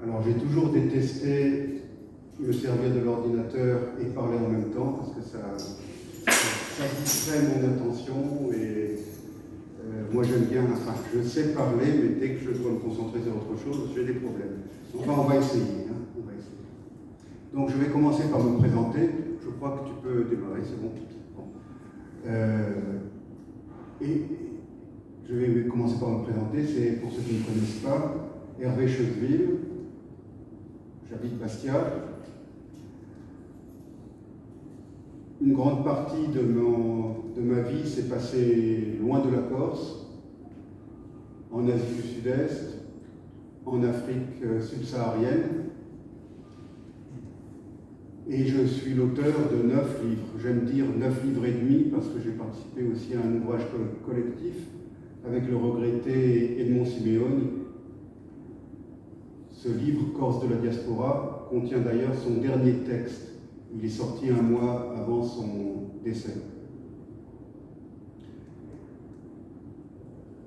Alors j'ai toujours détesté me servir de l'ordinateur et parler en même temps parce que ça distrait mon attention et moi j'aime bien, enfin je sais parler mais dès que je dois me concentrer sur autre chose, j'ai des problèmes. Enfin on va essayer, hein, on va essayer. Donc je vais commencer par me présenter, je crois que tu peux démarrer, c'est bon. Et je vais commencer par me présenter, c'est pour ceux qui ne me connaissent pas, Hervé Cheveville, j'habite Bastia. Une grande partie de ma vie s'est passée loin de la Corse, en Asie du Sud-Est, en Afrique subsaharienne. Et je suis l'auteur de 9 livres. J'aime dire 9 livres et demi parce que j'ai participé aussi à un ouvrage collectif avec le regretté Edmond Simeoni. Ce livre, Corse de la diaspora, contient d'ailleurs son dernier texte. Il est sorti un mois avant son décès.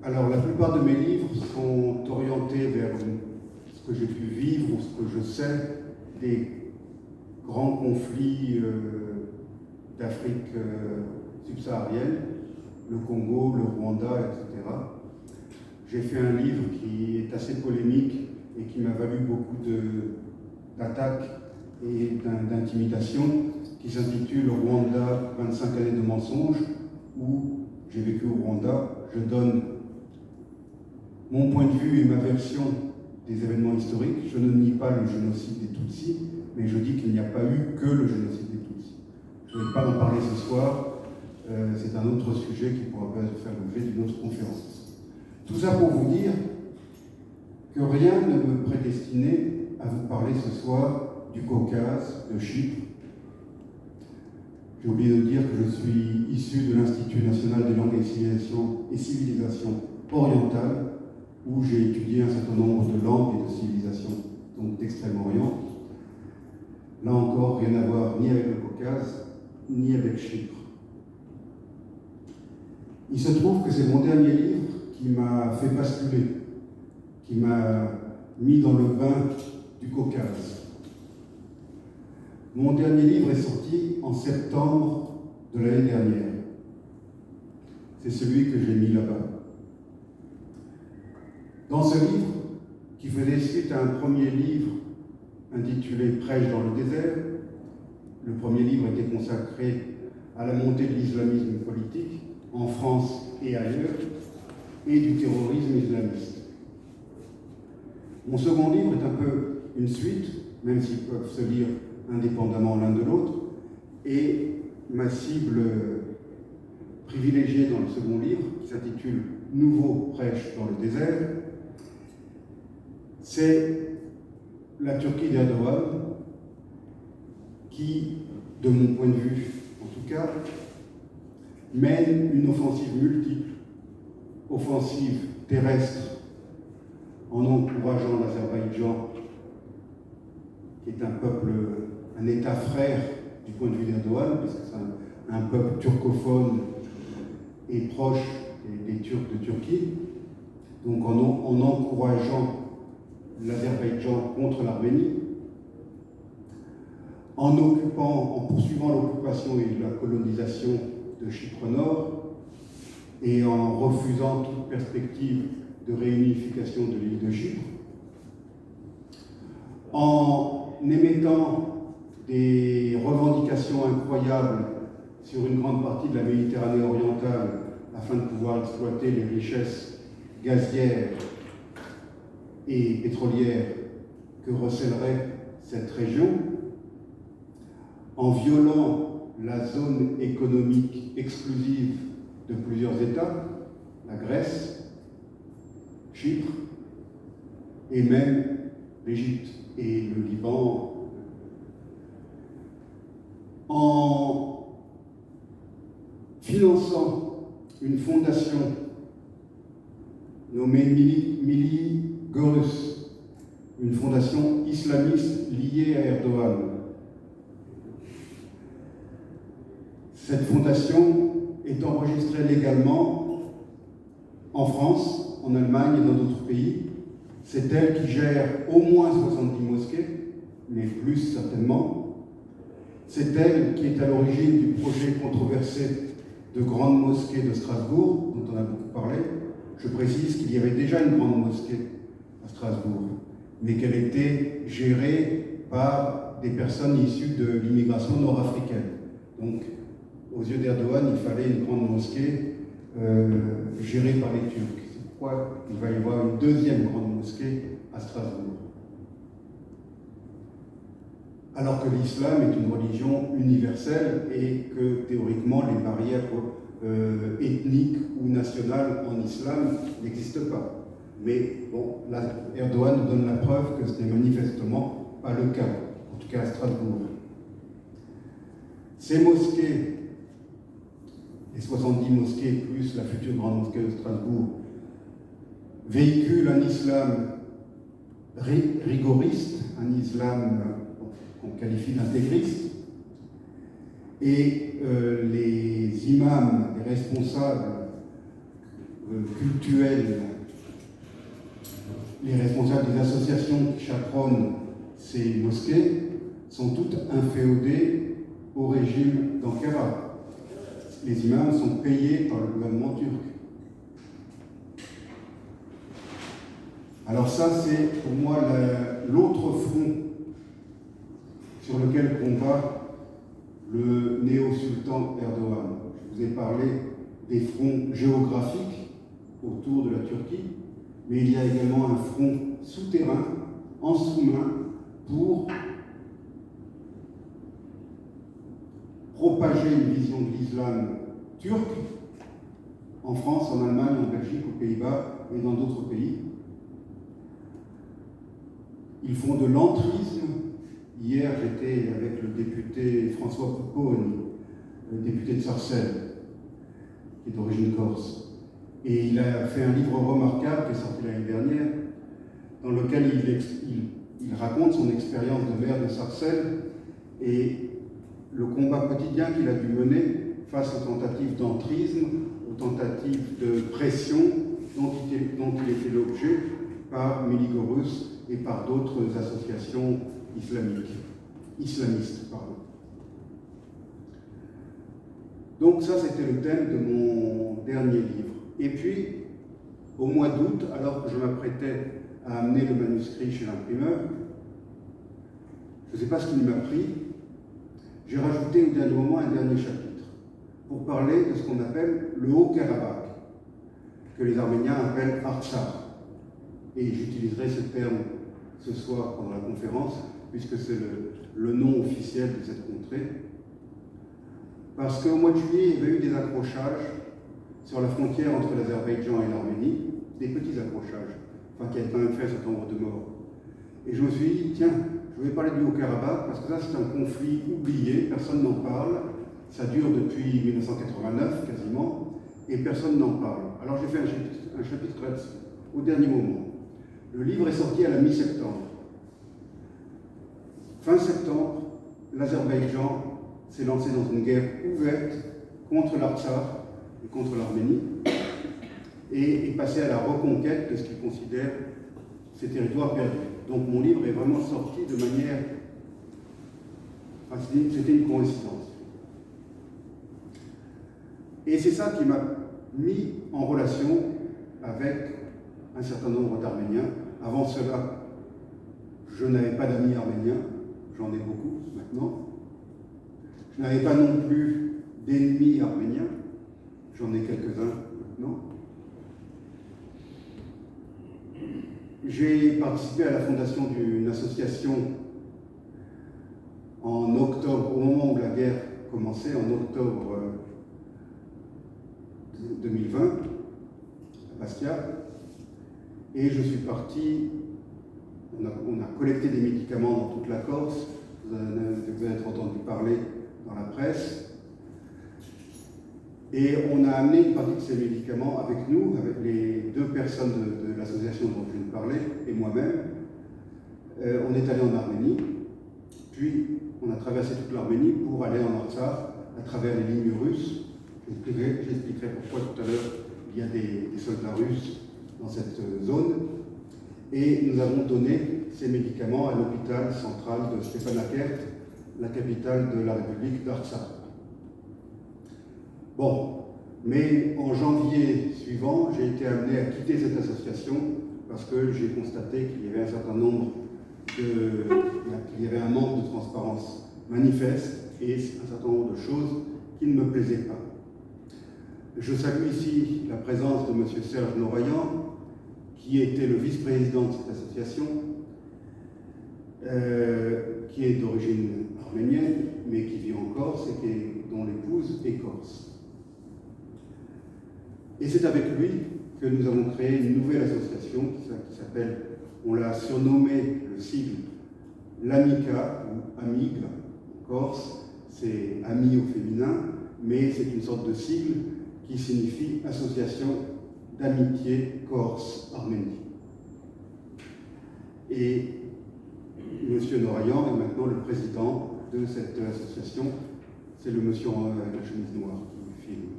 Alors, la plupart de mes livres sont orientés vers ce que j'ai pu vivre ou ce que je sais des grands conflits d'Afrique subsaharienne, le Congo, le Rwanda, etc. J'ai fait un livre qui est assez polémique et qui m'a valu beaucoup d'attaques et d'intimidation, qui s'intitule Rwanda, 25 années de mensonges, où j'ai vécu au Rwanda. Je donne mon point de vue et ma version des événements historiques. Je ne nie pas le génocide des Tutsis, mais je dis qu'il n'y a pas eu que le génocide des Tutsis. Je ne vais pas en parler ce soir, c'est un autre sujet qui pourra faire l'objet d'une autre conférence. Tout ça pour vous dire que rien ne me prédestinait à vous parler ce soir du Caucase, de Chypre. J'ai oublié de dire que je suis issu de l'Institut national des langues et civilisations orientales, où j'ai étudié un certain nombre de langues et de civilisations, donc d'Extrême-Orient. Là encore, rien à voir ni avec le Caucase, ni avec Chypre. Il se trouve que c'est mon dernier livre qui m'a fait basculer, qui m'a mis dans le bain du Caucase. Mon dernier livre est sorti en septembre de l'année dernière. C'est celui que j'ai mis là-bas. Dans ce livre, qui faisait suite à un premier livre intitulé Prêche dans le désert, le premier livre était consacré à la montée de l'islamisme politique en France et ailleurs, et du terrorisme islamiste. Mon second livre est un peu une suite, même s'ils peuvent se lire indépendamment l'un de l'autre, et ma cible privilégiée dans le second livre, qui s'intitule Nouveau prêche dans le désert, c'est la Turquie d'Erdogan, qui, de mon point de vue en tout cas, mène une offensive multiple, offensive terrestre, en encourageant l'Azerbaïdjan, qui est un peuple, un État frère du point de vue d'Erdogan, puisque c'est un peuple turcophone et proche des Turcs de Turquie, donc en encourageant l'Azerbaïdjan contre l'Arménie, en poursuivant l'occupation et la colonisation de Chypre Nord, et en refusant toute perspective de réunification de l'île de Chypre, en émettant des revendications incroyables sur une grande partie de la Méditerranée orientale afin de pouvoir exploiter les richesses gazières et pétrolières que recèlerait cette région, en violant la zone économique exclusive de plusieurs États, la Grèce, Chypre et même l'Égypte et le Liban, en finançant une fondation nommée Millî Görüs, une fondation islamiste liée à Erdogan. Cette fondation est enregistrée légalement en France, en Allemagne et dans d'autres pays, C'est elle qui gère au moins 70 mosquées, mais plus certainement. C'est elle qui est à l'origine du projet controversé de grande mosquée de Strasbourg, dont on a beaucoup parlé. Je précise qu'il y avait déjà une grande mosquée à Strasbourg, mais qu'elle était gérée par des personnes issues de l'immigration nord-africaine. Donc, aux yeux d'Erdogan, il fallait une grande mosquée gérée par les Turcs. C'est pourquoi il va y avoir une deuxième grande mosquée à Strasbourg. Alors que l'islam est une religion universelle et que théoriquement les barrières ethniques ou nationales en islam n'existent pas. Mais bon, là, Erdogan nous donne la preuve que ce n'est manifestement pas le cas, en tout cas à Strasbourg. Ces mosquées, les 70 mosquées plus la future grande mosquée de Strasbourg, véhiculent un islam rigoriste, un islam qu'on qualifie d'intégriste, et les imams, les responsables cultuels, les responsables des associations qui chaperonnent ces mosquées sont toutes inféodées au régime d'Ankara. Les imams sont payés par le gouvernement turc. Alors ça, c'est pour moi l'autre front sur lequel combat le néo-sultan Erdogan. Je vous ai parlé des fronts géographiques autour de la Turquie, mais il y a également un front souterrain, en sous-main, pour propager une vision de l'islam turc en France, en Allemagne, en Belgique, aux Pays-Bas et dans d'autres pays. Ils font de l'entrisme. Hier, j'étais avec le député François Pupponi, le député de Sarcelles, qui est d'origine corse. Et il a fait un livre remarquable qui est sorti l'année dernière, dans lequel il raconte son expérience de maire de Sarcelles et le combat quotidien qu'il a dû mener face aux tentatives d'entrisme, aux tentatives de pression dont il était l'objet par Miligorus et par d'autres associations islamistes. Donc ça, c'était le thème de mon dernier livre. Et puis, au mois d'août, alors que je m'apprêtais à amener le manuscrit chez l'imprimeur, je ne sais pas ce qu'il m'a pris, j'ai rajouté au dernier moment un dernier chapitre pour parler de ce qu'on appelle le Haut-Karabakh, que les Arméniens appellent Artsakh. Et j'utiliserai ce terme ce soir pendant la conférence, puisque c'est le nom officiel de cette contrée. Parce qu'au mois de juillet, il y avait eu des accrochages sur la frontière entre l'Azerbaïdjan et l'Arménie, des petits accrochages, enfin qui avaient quand même fait un certain nombre de morts. Et je me suis dit, tiens, je vais parler du Haut-Karabakh, parce que ça c'est un conflit oublié, personne n'en parle, ça dure depuis 1989 quasiment, et personne n'en parle. Alors j'ai fait un chapitre là-dessus, au dernier moment. Le livre est sorti à la mi-septembre. Fin septembre, l'Azerbaïdjan s'est lancé dans une guerre ouverte contre l'Artsakh et contre l'Arménie, et est passé à la reconquête de ce qu'il considère ces territoires perdus. Donc mon livre est vraiment sorti de manière... Enfin, c'était une coïncidence. Et c'est ça qui m'a mis en relation avec un certain nombre d'Arméniens. Avant cela, je n'avais pas d'amis arméniens, j'en ai beaucoup maintenant. Je n'avais pas non plus d'ennemis arméniens, j'en ai quelques-uns maintenant. J'ai participé à la fondation d'une association en octobre, au moment où la guerre commençait, en octobre 2020, à Bastia. Et je suis parti, on a collecté des médicaments dans toute la Corse, vous avez entendu parler dans la presse, et on a amené une partie de ces médicaments avec nous, avec les deux personnes de l'association dont je viens de parler, et moi-même. On est allé en Arménie, puis on a traversé toute l'Arménie pour aller en Artsakh à travers les lignes russes. J'expliquerai pourquoi tout à l'heure il y a des soldats russes dans cette zone. et nous avons donné ces médicaments à l'hôpital central de Stepanakert, la capitale de la République d'Artsakh. Bon, mais en janvier suivant, j'ai été amené à quitter cette association parce que j'ai constaté qu'il y avait un certain nombre qu'il y avait un manque de transparence manifeste et un certain nombre de choses qui ne me plaisaient pas. Je salue ici la présence de M. Serge Norayan, qui était le vice-président de cette association, qui est d'origine arménienne, mais qui vit en Corse et dont l'épouse est corse. Et c'est avec lui que nous avons créé une nouvelle association qui s'appelle, on l'a surnommé le sigle l'AMICA, ou AMIG en Corse, c'est ami au féminin, mais c'est une sorte de sigle qui signifie Association d'amitié Corse-Arménie. Et M. Norayan est maintenant le président de cette association, c'est le monsieur en la chemise noire qui filme.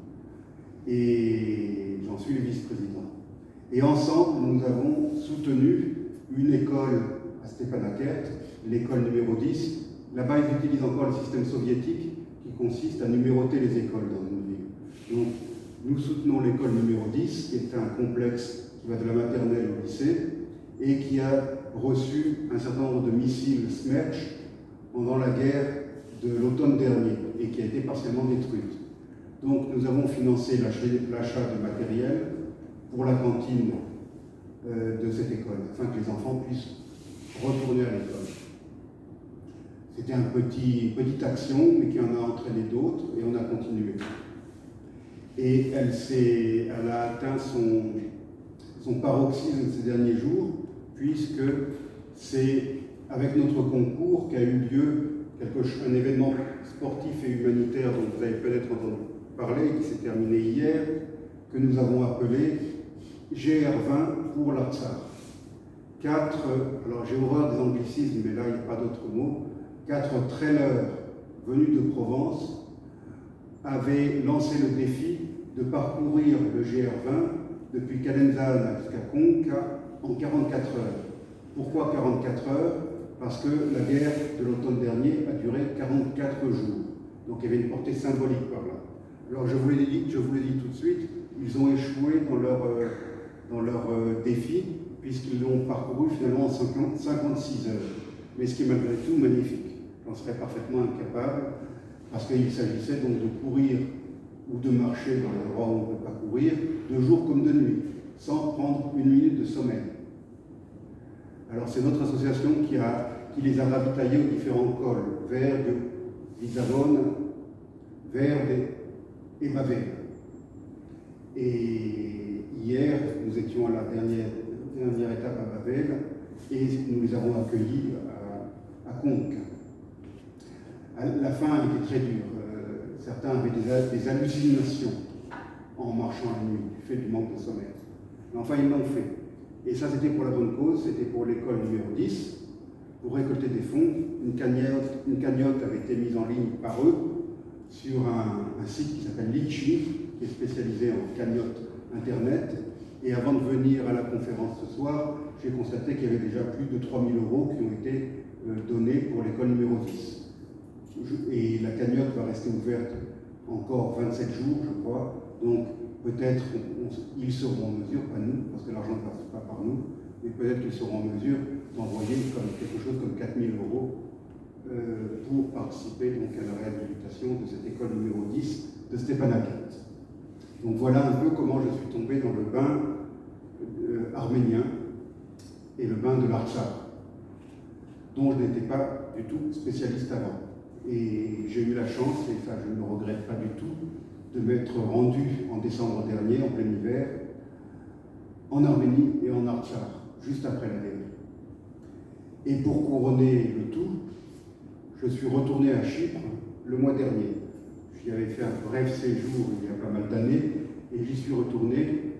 Et j'en suis le vice-président. Et ensemble, nous avons soutenu une école à Stepanakert, l'école numéro 10. Là-bas, ils utilisent encore le système soviétique qui consiste à numéroter les écoles dans une ville. Donc, nous soutenons l'école numéro 10, qui est un complexe qui va de la maternelle au lycée, et qui a reçu un certain nombre de missiles Smerch pendant la guerre de l'automne dernier, et qui a été partiellement détruite. Donc nous avons financé l'achat de matériel pour la cantine de cette école, afin que les enfants puissent retourner à l'école. C'était une petite action, mais qui en a entraîné d'autres, et on a continué. Et elle a atteint son paroxysme ces derniers jours, puisque c'est avec notre concours qu'a eu lieu un événement sportif et humanitaire dont vous avez peut-être entendu parler, qui s'est terminé hier, que nous avons appelé GR20 pour l'Artsakh. Alors j'ai horreur des anglicismes, mais là il n'y a pas d'autre mot, 4 trailers venus de Provence avaient lancé le défi de parcourir le GR20 depuis Calenzane jusqu'à Conca en 44 heures. Pourquoi 44 heures? Parce que la guerre de l'automne dernier a duré 44 jours. Donc il y avait une portée symbolique par là. Alors je vous l'ai dit tout de suite, ils ont échoué dans leur défi, puisqu'ils l'ont parcouru finalement en 56 heures. Mais ce qui est malgré tout magnifique. J'en serais parfaitement incapable, parce qu'il s'agissait donc de courir ou de marcher dans les endroits où on ne peut pas courir, de jour comme de nuit, sans prendre une minute de sommeil. Alors c'est notre association qui les a ravitaillés aux différents cols, Vergue, Lisabonne, Verde et Bavel. Et hier, nous étions à la dernière étape à Bavel et nous les avons accueillis à Conques. La fin a été très dure. Certains avaient des hallucinations en marchant la nuit, du fait du manque de sommeil. Mais enfin, ils l'ont fait. Et ça, c'était pour la bonne cause, c'était pour l'école numéro 10, pour récolter des fonds. Une cagnotte avait été mise en ligne par eux sur un site qui s'appelle Litchi, qui est spécialisé en cagnotte Internet. Et avant de venir à la conférence ce soir, j'ai constaté qu'il y avait déjà plus de 3 000 € qui ont été donnés pour l'école numéro 10. Et la cagnotte va rester ouverte encore 27 jours, je crois. Donc peut-être ils seront en mesure, pas nous, parce que l'argent ne passe pas par nous, mais peut-être qu'ils seront en mesure d'envoyer quelque chose comme 4 000 € pour participer donc à la réhabilitation de cette école numéro 10 de Stepanakert. Donc voilà un peu comment je suis tombé dans le bain arménien et le bain de l'Artsakh, dont je n'étais pas du tout spécialiste avant. Et j'ai eu la chance, et ça je ne le regrette pas du tout, de m'être rendu en décembre dernier, en plein hiver, en Arménie et en Artsakh, juste après la guerre. Et pour couronner le tout, je suis retourné à Chypre le mois dernier. J'y avais fait un bref séjour il y a pas mal d'années, et j'y suis retourné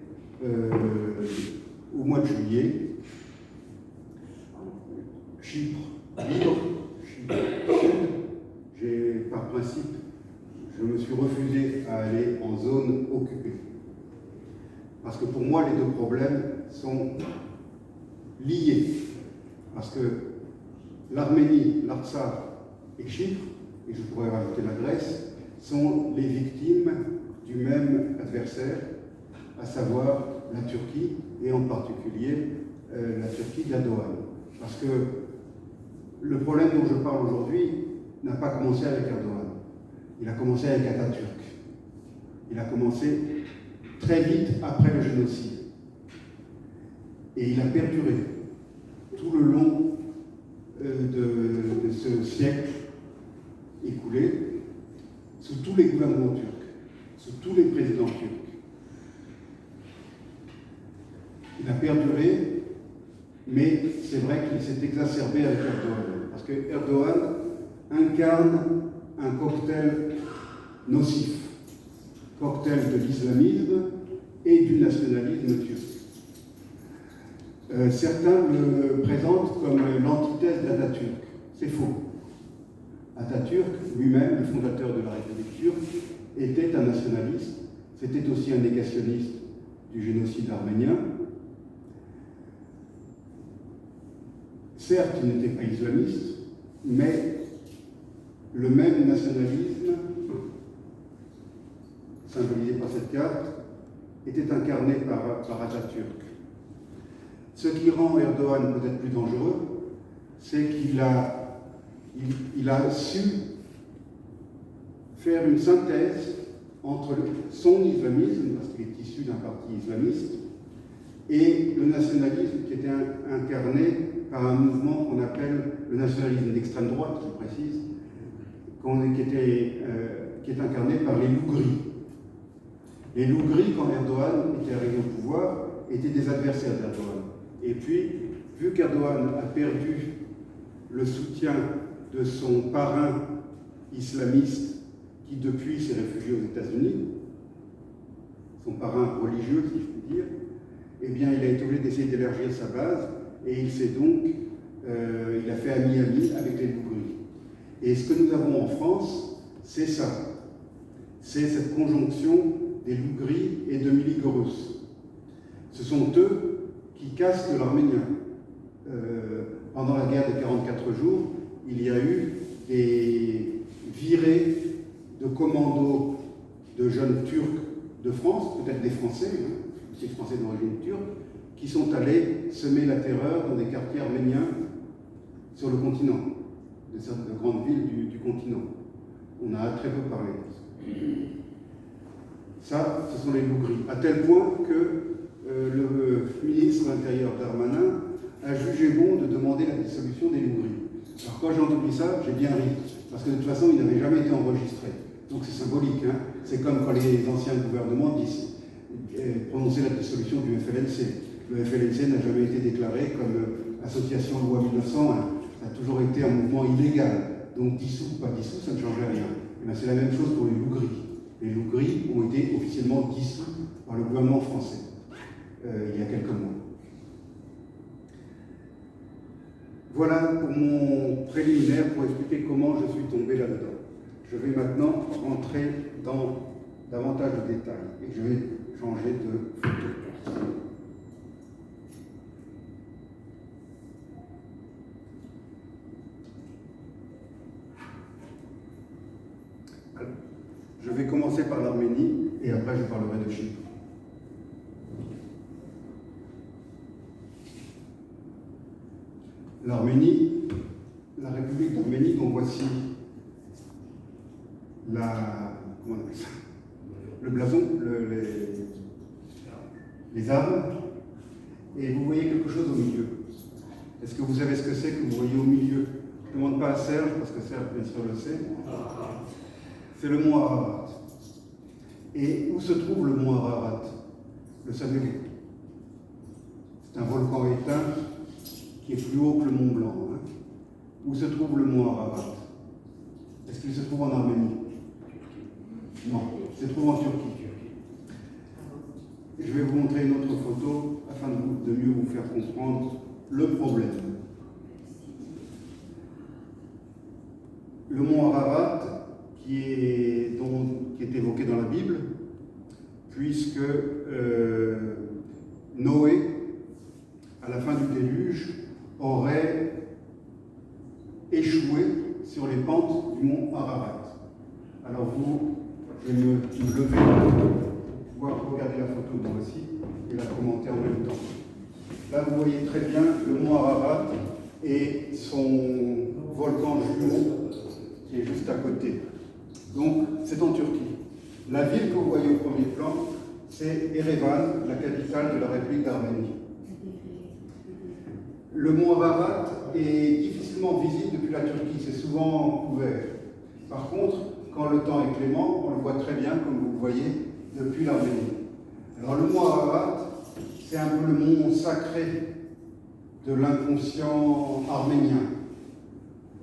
au mois de juillet. Chypre libre, Chypre sud. Par principe, je me suis refusé à aller en zone occupée. Parce que pour moi, les deux problèmes sont liés. Parce que l'Arménie, l'Artsakh et Chypre, et je pourrais rajouter la Grèce, sont les victimes du même adversaire, à savoir la Turquie, et en particulier la Turquie d'Erdogan. Parce que le problème dont je parle aujourd'hui n'a pas commencé avec Erdogan. Il a commencé avec Atatürk. Il a commencé très vite après le génocide. Et il a perduré tout le long de ce siècle écoulé, sous tous les gouvernements turcs, sous tous les présidents turcs. Il a perduré, mais c'est vrai qu'il s'est exacerbé avec Erdogan, parce que Erdogan incarne un cocktail nocif, cocktail de l'islamisme et du nationalisme turc. Certains le présentent comme l'antithèse d'Atatürk. C'est faux. Atatürk, lui-même, le fondateur de la République turque, était un nationaliste, c'était aussi un négationniste du génocide arménien. Certes, il n'était pas islamiste, mais le même nationalisme, symbolisé par cette carte, était incarné par Atatürk. Ce qui rend Erdogan peut-être plus dangereux, c'est qu'il a su faire une synthèse entre son islamisme, parce qu'il est issu d'un parti islamiste, et le nationalisme qui était incarné par un mouvement qu'on appelle le nationalisme d'extrême droite, je précise, qui est incarné par les loups gris. Les loups gris, quand Erdogan était arrivé au pouvoir, étaient des adversaires d'Erdogan. Et puis, vu qu'Erdogan a perdu le soutien de son parrain islamiste, qui depuis s'est réfugié aux États-Unis, son parrain religieux, si je puis dire, eh bien, il a été obligé d'essayer d'élargir sa base, et il a fait ami-ami avec les loups gris. Et ce que nous avons en France, c'est ça. C'est cette conjonction des loups gris et de Miligorus. Ce sont eux qui cassent de l'arménien. Pendant la guerre des 44 jours, il y a eu des virées de commandos de jeunes Turcs de France, peut-être des Français, des Français d'origine turque, qui sont allés semer la terreur dans des quartiers arméniens sur le continent, de grandes villes du continent. On a très peu parlé de ça. Ça, ce sont les loups gris, à tel point que le ministre de l'Intérieur Darmanin a jugé bon de demander la dissolution des loups gris. Alors quand j'ai entendu ça, j'ai bien ri, parce que de toute façon, il n'avait jamais été enregistré. Donc c'est symbolique, hein. C'est comme quand les anciens gouvernements prononçaient la dissolution du FLNC. Le FLNC n'a jamais été déclaré comme association loi 1901. Ça a toujours été un mouvement illégal. Donc dissous, pas dissous, ça ne changeait rien. Et bien, c'est la même chose pour les loups gris. Les loups gris ont été officiellement dissous par le gouvernement français il y a quelques mois. Voilà pour mon préliminaire pour expliquer comment je suis tombé là-dedans. Je vais maintenant rentrer dans davantage de détails et je vais changer de photo. Alors, je vais commencer par l'Arménie et après je parlerai de Chypre. L'Arménie, la République d'Arménie, dont voici comment on appelle ça, le blason, les armes, et vous voyez quelque chose au milieu. Est-ce que vous savez ce que c'est que vous voyez au milieu? Je ne demande pas à Serge, parce que Serge, bien sûr, le sait. C'est le mont Ararat. Et où se trouve le mont Ararat? Le savez-vous? C'est un volcan éteint qui est plus haut que le Mont Blanc. Hein. Où se trouve le mont Ararat? Est-ce qu'il se trouve en Arménie? Non, il se trouve en Turquie. Et je vais vous montrer une autre photo afin de mieux vous faire comprendre le problème. Le mont Ararat, qui est évoqué dans la Bible, puisque Noé, à la fin du déluge, échoué sur les pentes du mont Ararat. Alors je vais me lever pour pouvoir regarder la photo moi aussi et la commenter en même temps. Là, vous voyez très bien le mont Ararat et son volcan jumeau qui est juste à côté. Donc, c'est en Turquie. La ville que vous voyez au premier plan, c'est Erevan, la capitale de la République d'Arménie. Le mont Ararat est difficilement visible depuis la Turquie, c'est souvent couvert. Par contre, quand le temps est clément, on le voit très bien, comme vous le voyez, depuis l'Arménie. Alors le mont Ararat, c'est un peu le mont sacré de l'inconscient arménien.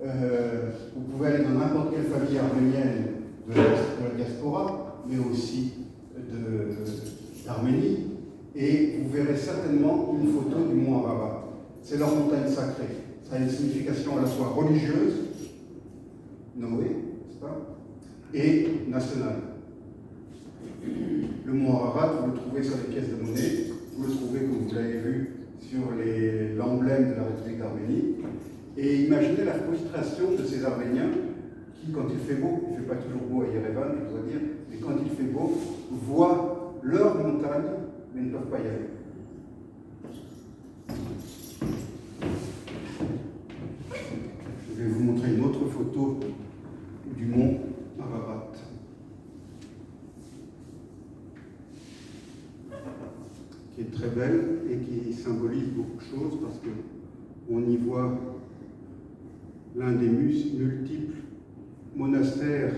Vous pouvez aller dans n'importe quelle famille arménienne de la diaspora, mais aussi d'Arménie, et vous verrez certainement une photo du mont Ararat. C'est leur montagne sacrée. Ça a une signification à la fois religieuse, Noé, n'est-ce pas, et nationale. Le mont Ararat, vous le trouvez sur les pièces de monnaie, vous le trouvez, comme vous l'avez vu, sur l'emblème de la République d'Arménie. Et imaginez la frustration de ces Arméniens qui, quand il fait beau, il ne fait pas toujours beau à Yerevan, je dois dire, mais quand il fait beau, voient leur montagne, mais ne peuvent pas y aller. Je vais vous montrer une autre photo du mont Ararat. Qui est très belle et qui symbolise beaucoup de choses parce qu'on y voit l'un des multiples monastères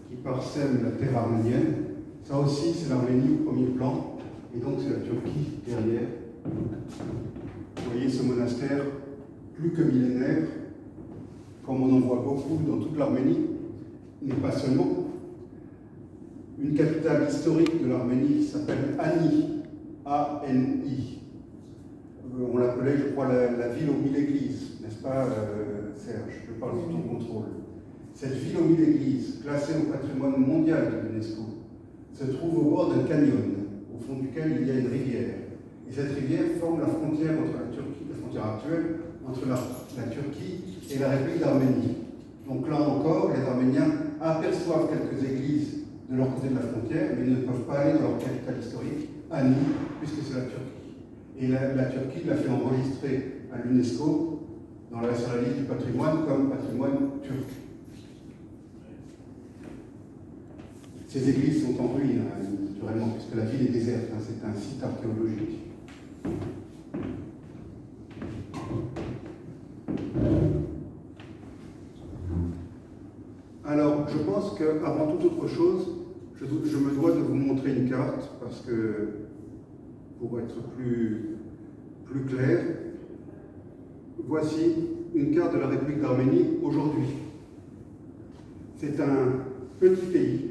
qui parsèment la terre arménienne. Ça aussi, c'est l'Arménie au premier plan, et donc c'est la Turquie derrière. Vous voyez ce monastère plus que millénaire, comme on en voit beaucoup dans toute l'Arménie, mais pas seulement. Une capitale historique de l'Arménie s'appelle Ani, A-N-I. On l'appelait, je crois, la ville aux 1000 églises, n'est-ce pas, Serge? Je parle sous ton contrôle. Cette ville aux 1000 églises, classée au patrimoine mondial de l'UNESCO, se trouve au bord d'un canyon, au fond duquel il y a une rivière. Et cette rivière forme la frontière entre la Turquie, la frontière actuelle, entre la Turquie et la République d'Arménie. Donc là encore, les Arméniens aperçoivent quelques églises de leur côté de la frontière, mais ils ne peuvent pas aller dans leur capitale historique, Ani, puisque c'est la Turquie. Et la Turquie l'a fait enregistrer à l'UNESCO sur la liste du patrimoine comme patrimoine turc. Ces églises sont en ruine, naturellement, puisque la ville est déserte, c'est un site archéologique. Alors, je pense qu'avant toute autre chose, je me dois de vous montrer une carte, parce que, pour être plus clair, voici une carte de la République d'Arménie aujourd'hui. C'est un petit pays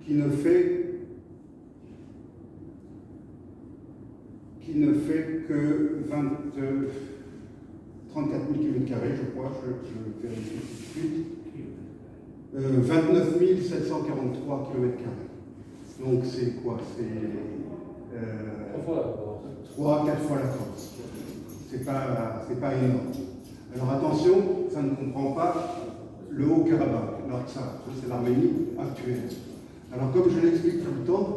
qui ne fait que 34 000 km², je crois, je vérifie tout de suite. 29 743 km². Donc c'est quoi? C'est 3-4 fois la France. C'est pas énorme. Alors attention, ça ne comprend pas le Haut-Karabakh, l'Artsakh, c'est l'Arménie actuelle. Alors comme je l'explique tout le temps,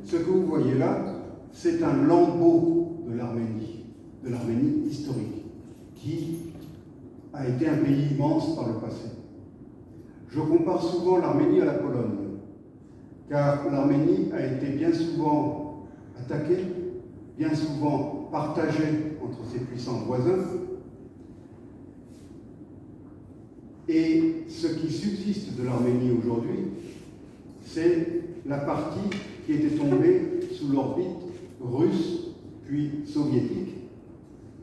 ce que vous voyez là, c'est un lambeau de l'Arménie historique, qui a été un pays immense par le passé. Je compare souvent l'Arménie à la Pologne, car l'Arménie a été bien souvent attaquée, bien souvent partagée entre ses puissants voisins, et ce qui subsiste de l'Arménie aujourd'hui, c'est la partie qui était tombée sous l'orbite russe puis soviétique.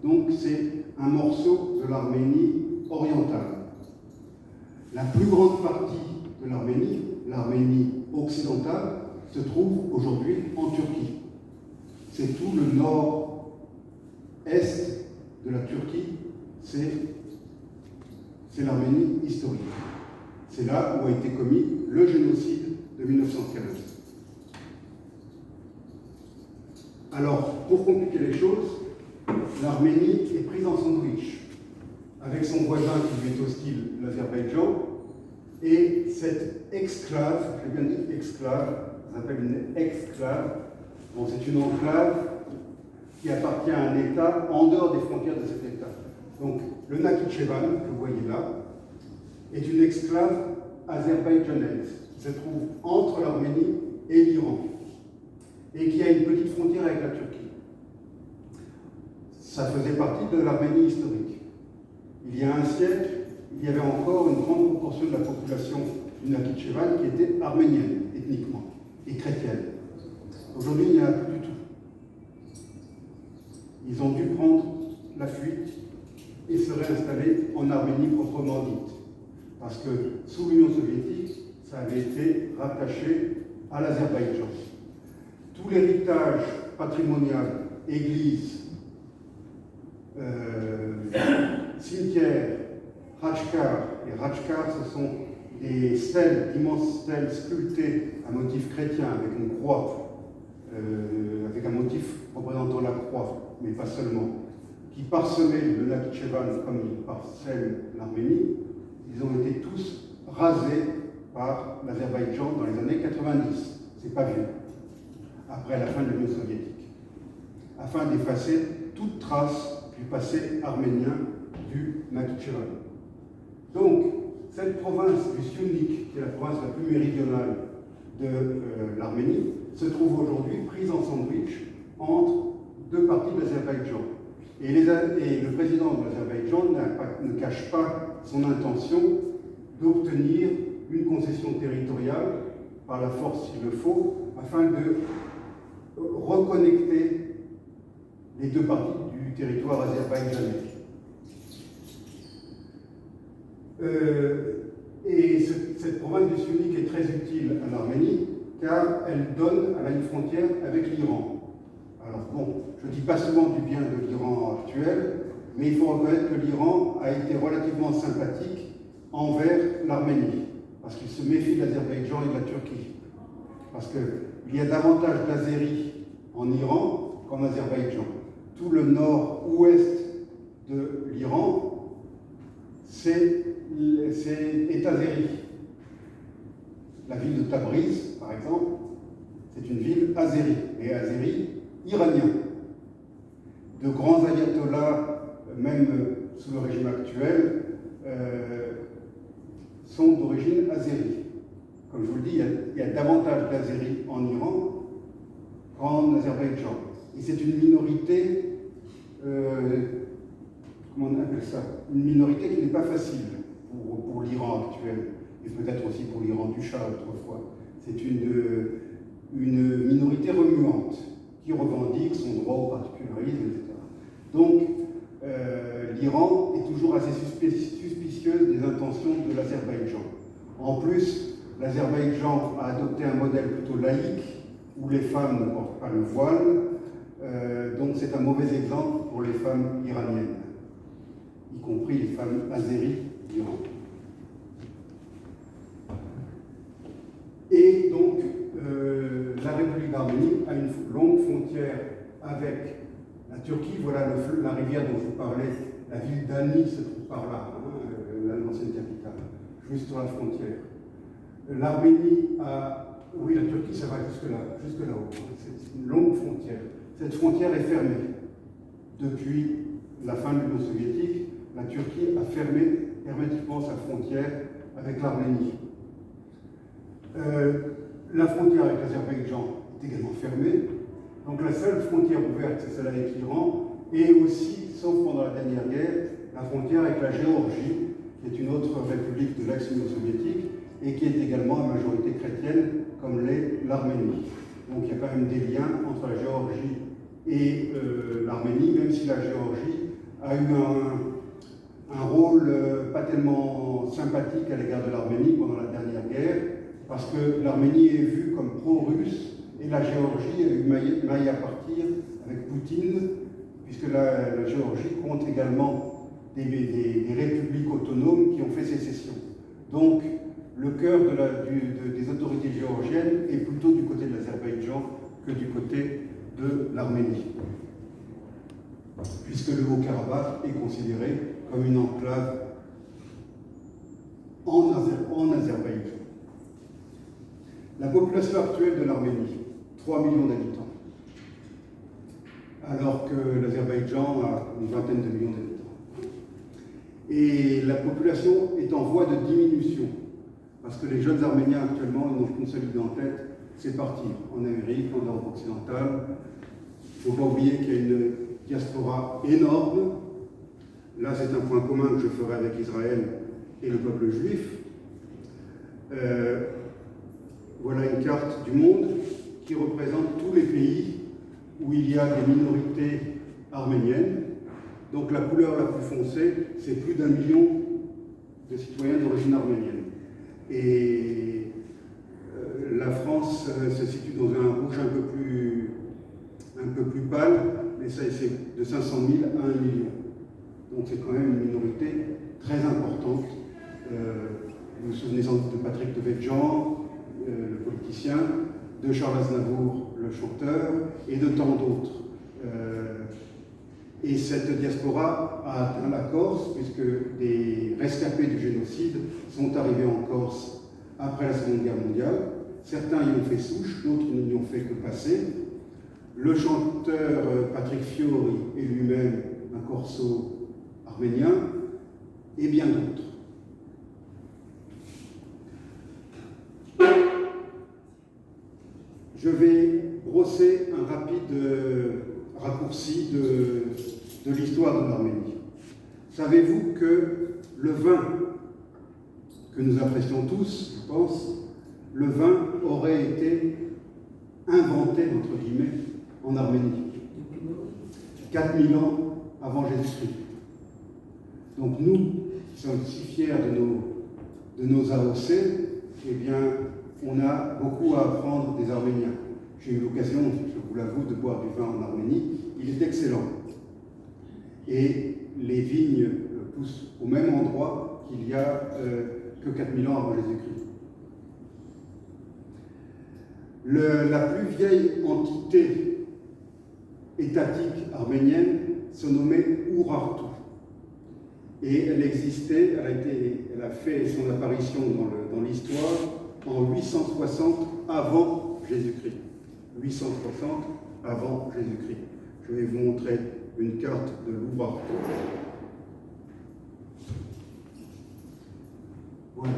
Donc c'est un morceau de l'Arménie orientale. La plus grande partie de l'Arménie occidentale, se trouve aujourd'hui en Turquie. C'est tout le nord-est de la Turquie, c'est l'Arménie historique. C'est là où a été commis le génocide de 1915. Alors, pour compliquer les choses, l'Arménie est prise prise en sandwich avec son voisin qui lui est hostile, l'Azerbaïdjan, et cette exclave, j'ai bien dit exclave, ça s'appelle une exclave, bon, c'est une enclave qui appartient à un État en dehors des frontières de cet État. Donc le Nakhitchevan, que vous voyez là, est une exclave azerbaïdjanaise qui se trouve entre l'Arménie et l'Iran et qui a une petite frontière avec la Turquie. Ça faisait partie de l'Arménie historique. Il y a un siècle, il y avait encore une grande proportion de la population du Nakhitchevan qui était arménienne, ethniquement, et chrétienne. Aujourd'hui, il n'y en a plus du tout. Ils ont dû prendre la fuite et se réinstaller en Arménie proprement dite. Parce que sous l'Union soviétique, ça avait été rattaché à l'Azerbaïdjan. Tout l'héritage patrimonial, église, cimetière, Rajkar. Les Rajkar, ce sont des stèles, d'immenses stèles sculptées à motif chrétien avec une croix, avec un motif représentant la croix, mais pas seulement, qui parsemaient le Nakhitchevan comme il parsème l'Arménie. Ils ont été tous rasés par l'Azerbaïdjan dans les années 90. C'est pas vieux, après la fin de l'Union soviétique, afin d'effacer toute trace du passé arménien du Nakhitchevan. Donc, cette province du Syunik, qui est la province la plus méridionale de l'Arménie, se trouve aujourd'hui prise en sandwich entre deux parties de l'Azerbaïdjan. Et le président de l'Azerbaïdjan ne cache pas son intention d'obtenir une concession territoriale, par la force s'il le faut, afin de reconnecter les deux parties du territoire azerbaïdjanais. Et cette province du Syunik est très utile à l'Arménie, car elle donne, elle a une frontière avec l'Iran. Alors bon, je ne dis pas seulement du bien de l'Iran actuel, mais il faut reconnaître que l'Iran a été relativement sympathique envers l'Arménie, parce qu'il se méfie de l'Azerbaïdjan et de la Turquie. Parce qu'il y a davantage d'Azéris en Iran qu'en Azerbaïdjan. Tout le nord-ouest de l'Iran, c'est azéri. La ville de Tabriz, par exemple, c'est une ville azéri, mais azéri iranien. De grands ayatollahs, même sous le régime actuel, sont d'origine azéri. Comme je vous le dis, il y a davantage d'Azéris en Iran qu'en Azerbaïdjan. Et c'est une minorité, comment on appelle ça? Une minorité qui n'est pas facile pour l'Iran actuel, et peut-être aussi pour l'Iran du Shah autrefois. C'est une minorité remuante qui revendique son droit au particularisme, etc. Donc, l'Iran est toujours assez suspicieuse des intentions de l'Azerbaïdjan. En plus, l'Azerbaïdjan a adopté un modèle plutôt laïque, où les femmes ne portent pas le voile, donc c'est un mauvais exemple pour les femmes iraniennes, y compris les femmes azéries d'Iran. Et donc, la République d'Arménie a une longue frontière avec la Turquie. Voilà la rivière dont je vous parlais, la ville d'Ani se trouve par là, l'ancienne capitale, juste sur la frontière. L'Arménie a... Oui, la Turquie, ça va jusque là-haut. C'est une longue frontière. Cette frontière est fermée. Depuis la fin de l'Union soviétique, la Turquie a fermé hermétiquement sa frontière avec l'Arménie. La frontière avec l'Azerbaïdjan est également fermée. Donc la seule frontière ouverte, c'est celle avec l'Iran, et aussi, sauf pendant la dernière guerre, la frontière avec la Géorgie, qui est une autre république de l'ex-Union soviétique, et qui est également à majorité chrétienne, comme l'est l'Arménie. Donc il y a quand même des liens entre la Géorgie et l'Arménie, même si la Géorgie a eu un rôle pas tellement sympathique à l'égard de l'Arménie pendant la dernière guerre, parce que l'Arménie est vue comme pro-russe, et la Géorgie a eu maille à partir avec Poutine, puisque la Géorgie compte également des républiques autonomes qui ont fait sécession. Donc, le cœur des autorités géorgiennes est plutôt du côté de l'Azerbaïdjan que du côté de l'Arménie. puisque le Haut-Karabakh est considéré comme une enclave en Azerbaïdjan. La population actuelle de l'Arménie, 3 millions d'habitants, alors que l'Azerbaïdjan a une vingtaine de millions d'habitants. Et la population est en voie de diminution, parce que les jeunes Arméniens actuellement n'ont qu'une seule idée en tête, c'est partir en Amérique, en Europe occidentale. Il ne faut pas oublier qu'il y a une diaspora énorme. Là, c'est un point commun que je ferai avec Israël et le peuple juif. Voilà une carte du monde qui représente tous les pays où il y a des minorités arméniennes. Donc la couleur la plus foncée, c'est plus d'1 million de citoyens d'origine arménienne. Et la France se situe dans un rouge un peu plus pâle, mais ça c'est de 500 000 à 1 million. Donc c'est quand même une minorité très importante. Vous vous souvenez sans doute de Patrick Devedjian, le politicien, de Charles Aznavour, le chanteur, et de tant d'autres. Et cette diaspora a atteint la Corse, puisque des rescapés du génocide sont arrivés en Corse après la Seconde Guerre mondiale. Certains y ont fait souche, d'autres n'y ont fait que passer. Le chanteur Patrick Fiori est lui-même un corso arménien, et bien d'autres. Je vais brosser un rapide raccourci de l'histoire de l'Arménie. Savez-vous que le vin, que nous apprécions tous, je pense, le vin aurait été inventé, entre guillemets, en Arménie 4000 ans avant Jésus-Christ. Donc nous, qui sommes si fiers de nos AOC, eh bien, on a beaucoup à apprendre des Arméniens. J'ai eu l'occasion, je vous l'avoue, de boire du vin en Arménie. Il est excellent. Et les vignes poussent au même endroit qu'il y a que 4000 ans avant Jésus-Christ. La plus vieille entité étatique arménienne se nommait Urartu. Et elle existait, elle a fait son apparition dans l'histoire en 860 avant Jésus-Christ. 860 avant Jésus-Christ. Je vais vous montrer une carte de l'Urartu. Voilà.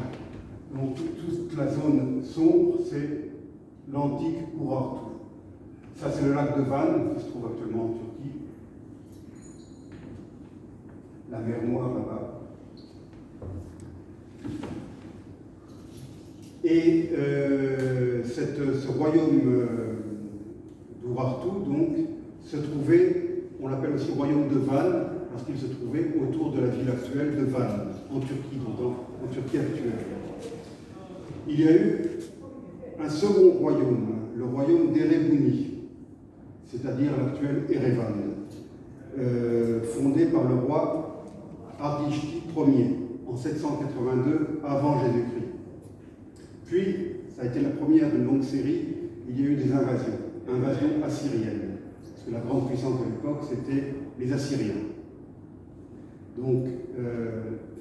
Donc toute la zone sombre, c'est l'antique Urartu. Ça, c'est le lac de Van, qui se trouve actuellement en Turquie. La mer Noire là-bas. Et ce royaume d'Urartu, donc, se trouvait, on l'appelle aussi royaume de Van, parce qu'il se trouvait autour de la ville actuelle de Van, en Turquie, en Turquie actuelle. Il y a eu un second royaume, le royaume d'Erebuni, c'est-à-dire l'actuel Erevan, fondé par le roi Ardishti Ier en 782 avant Jésus-Christ. Puis, ça a été la première d'une longue série, il y a eu des invasions assyriennes, parce que la grande puissance de l'époque, c'était les Assyriens. Donc,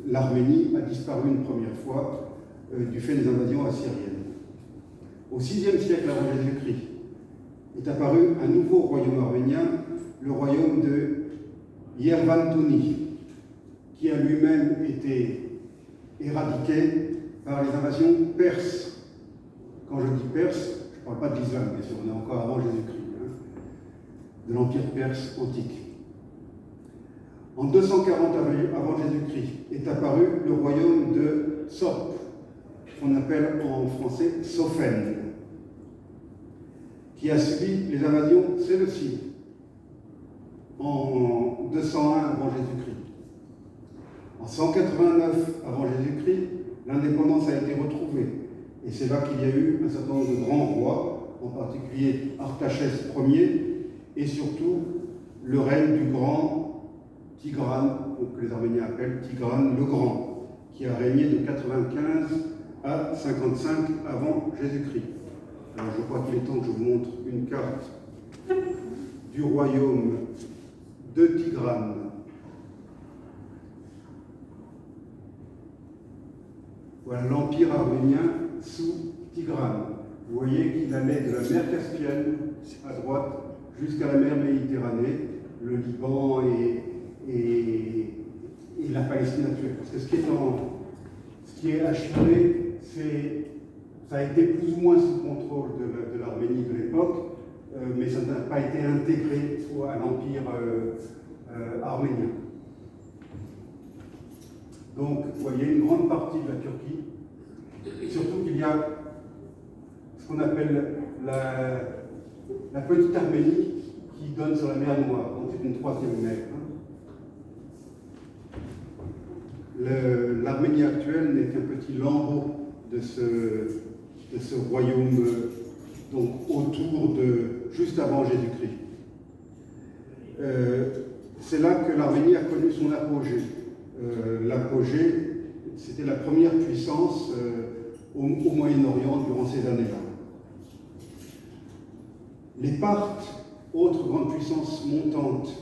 l'Arménie a disparu une première fois du fait des invasions assyriennes. Au VIe siècle avant Jésus-Christ, est apparu un nouveau royaume arménien, le royaume de Yervantuni, qui a lui-même été éradiqué par les invasions perses. Quand je dis perse, je ne parle pas de l'islam, bien sûr, on est encore avant Jésus-Christ, de l'Empire perse antique. En 240 avant Jésus-Christ est apparu le royaume de Sop, qu'on appelle en français Sophène, qui a subi les invasions séleucides en 201 avant Jésus-Christ. En 189 avant Jésus-Christ, l'indépendance a été retrouvée. Et c'est là qu'il y a eu un certain nombre de grands rois, en particulier Artachès Ier, et surtout le règne du grand Tigrane, que les Arméniens appellent Tigrane le Grand, qui a régné de 95 à 55 avant Jésus-Christ. Alors je crois qu'il est temps que je vous montre une carte du royaume de Tigrane. Voilà l'empire arménien sous Tigrane. Vous voyez qu'il allait de la mer Caspienne à droite jusqu'à la mer Méditerranée, le Liban et la Palestine actuelle. Parce que ce qui est à Chypre, ça a été plus ou moins sous contrôle de l'Arménie de l'époque, mais ça n'a pas été intégré à l'empire arménien. Donc, vous voyez une grande partie de la Turquie, surtout qu'il y a ce qu'on appelle la petite Arménie qui donne sur la mer Noire, donc c'est une troisième mer. L'Arménie actuelle n'est qu'un petit lambeau de ce royaume, donc autour de, juste avant Jésus-Christ. C'est là que l'Arménie a connu son apogée. L'apogée, c'était la première puissance au Moyen-Orient durant ces années-là. Les Parthes, autres grandes puissances montantes,